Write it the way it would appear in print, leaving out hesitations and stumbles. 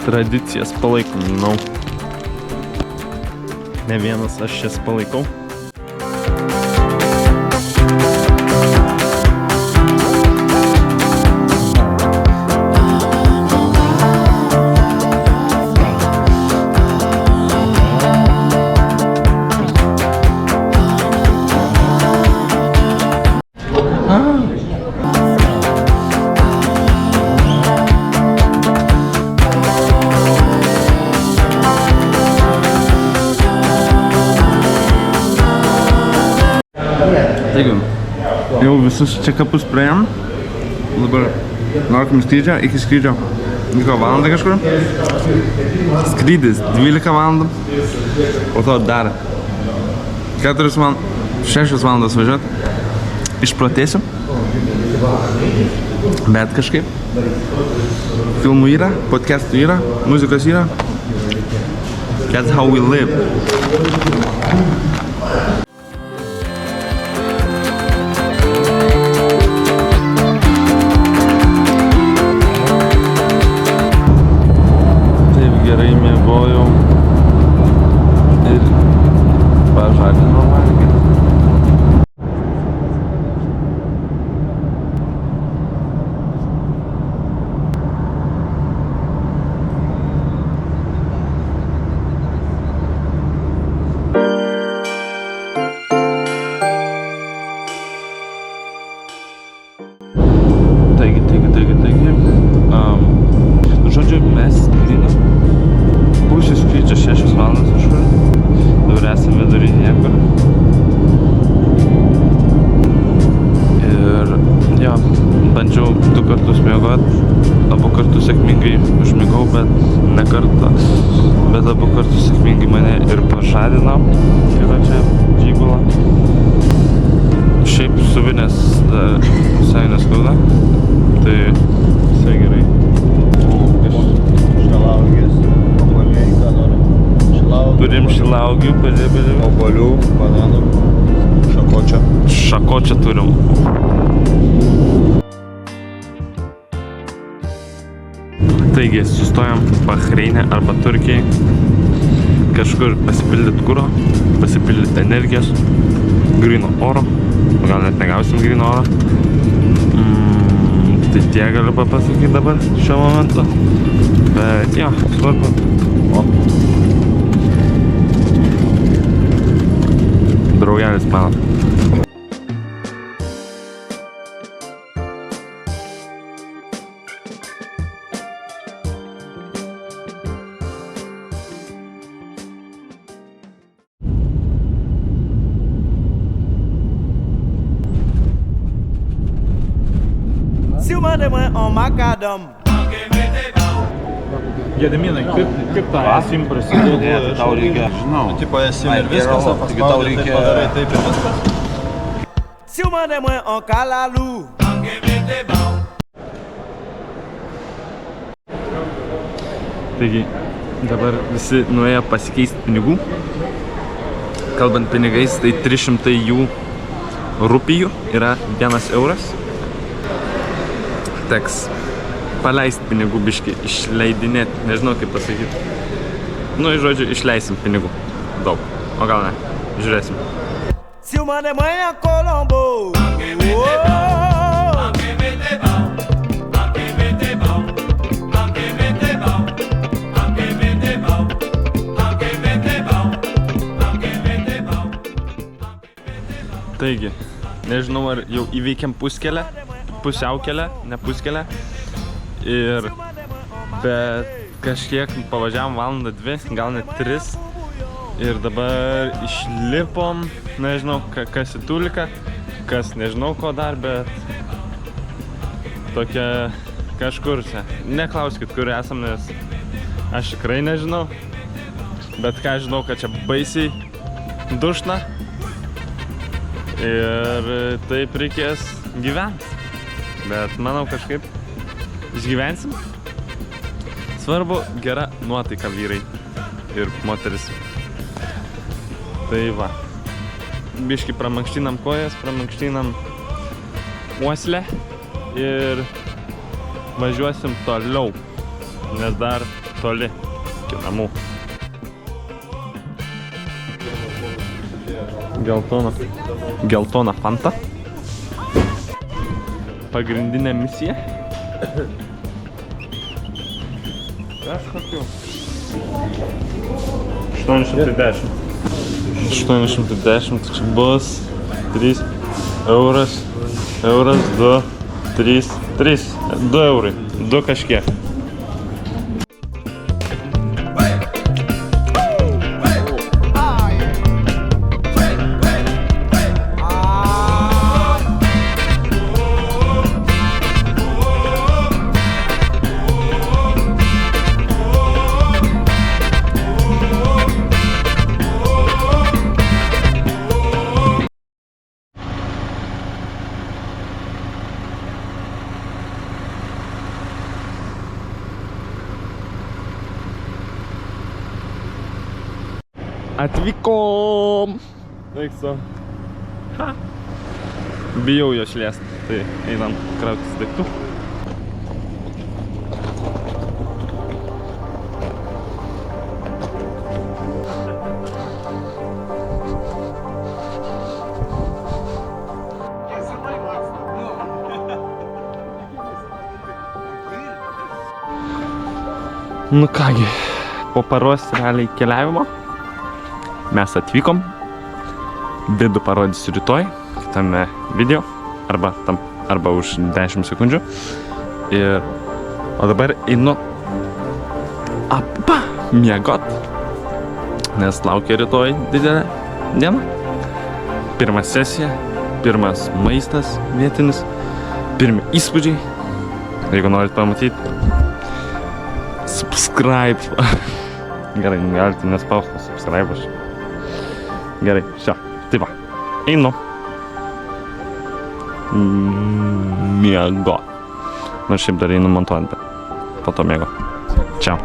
Tradicijas palaikom, Ne vienas aš jas palaikau. Taigi, jau visus check-upus praėjom. Dabar laukiam skrydžio, iki skrydžio liko valandą kažkur. Skrydis 12 valandų, po to dar 6 valandas važiuot. Išprotėsiu, bet kažkaip. Filmų yra, podcastų yra, muzikos yra. That's how we live. Žodžiu, mes skrydom. Pusė skrydžio 6 valandas kažkur. Dabar esame vidury niekur. Ir jo, bandžiau 2 kartus miegot. Abu kartus sėkmingai užmigau, bet ne kartą. Bet abu kartus sėkmingai mane ir pažadino. Yra čia džygula. Šiaip suvinės visai neskauda. Tai visai gerai. Turim šilaugių, obuolių, bananų, šakočio. Šakočio turim. Taigi, sustojam Bahreine arba Turkijai. Kažkur pasipildyti kuro, pasipildyti energijos, gryno oro. Gal net negausim gryno oro. Tai tiek galiu papasakyti dabar šiuo momentu. Bet jo, svarbu. Draugelis mano. Gediminai, kaip tą esim prasidėjo? Tau reikia, žinau. Tipo esim ir viskas, o paspaudai taip padarai taip ir viskas. Taigi, dabar visi nuėjo pasikeisti pinigų. Kalbant pinigais, tai 300 jų rupijų yra 1 euras. Teks paleisti pinigų biškį, išleidinėti, nežinau kaip pasakyti. Nu, žodžiu, išleisim pinigų. Daug. O gal ne? Žiūrėsim. Taigi, nežinau ar jau įveikėm puskelę, pusiaukelę, ne puskelę. Bet kažkiek pavažiavom valandą 2, gal net 3. Ir dabar išlipom, nežinau kas į Tuliką, kas nežinau ko dar, bet tokia kažkur čia. Neklauskit, kur esam, nes aš tikrai nežinau. Bet ką žinau, kad čia baisiai dušna. Ir taip reikės gyventi. Bet manau kažkaip išgyvensim. Svarbu gera nuotaika vyrai ir moteris. Tai va. Biškį pramankštinam kojas, pramankštinam uoslę ir važiuosim toliau. Nes dar toli iki namų. Geltona fanta. Pagrindinė misija. Kažkokiu. 810. 810, čia bus 3 euras, 2, 3, 2 eurai, 2 kažkiek. Atvykom! Eikso. Bijau jo šliest, tai einam krautis daiktų. Nu kągi, po paros realiai keliavimo mes atvykom. Vidų parodysiu rytoj, kitame video, arba už 10 sekundžių. O dabar einu miegot, nes laukia rytoj didelė diena. Pirma sesija, pirmas maistas vietinis, pirmi įspūdžiai. Jeigu norit pamatyti, subscribe. Gerai, galite nespausti subscribe. Gerai, šio. Tai va, einu. Miego. Nors šiaip dar einu montuoti, bet po to miego. Čiau.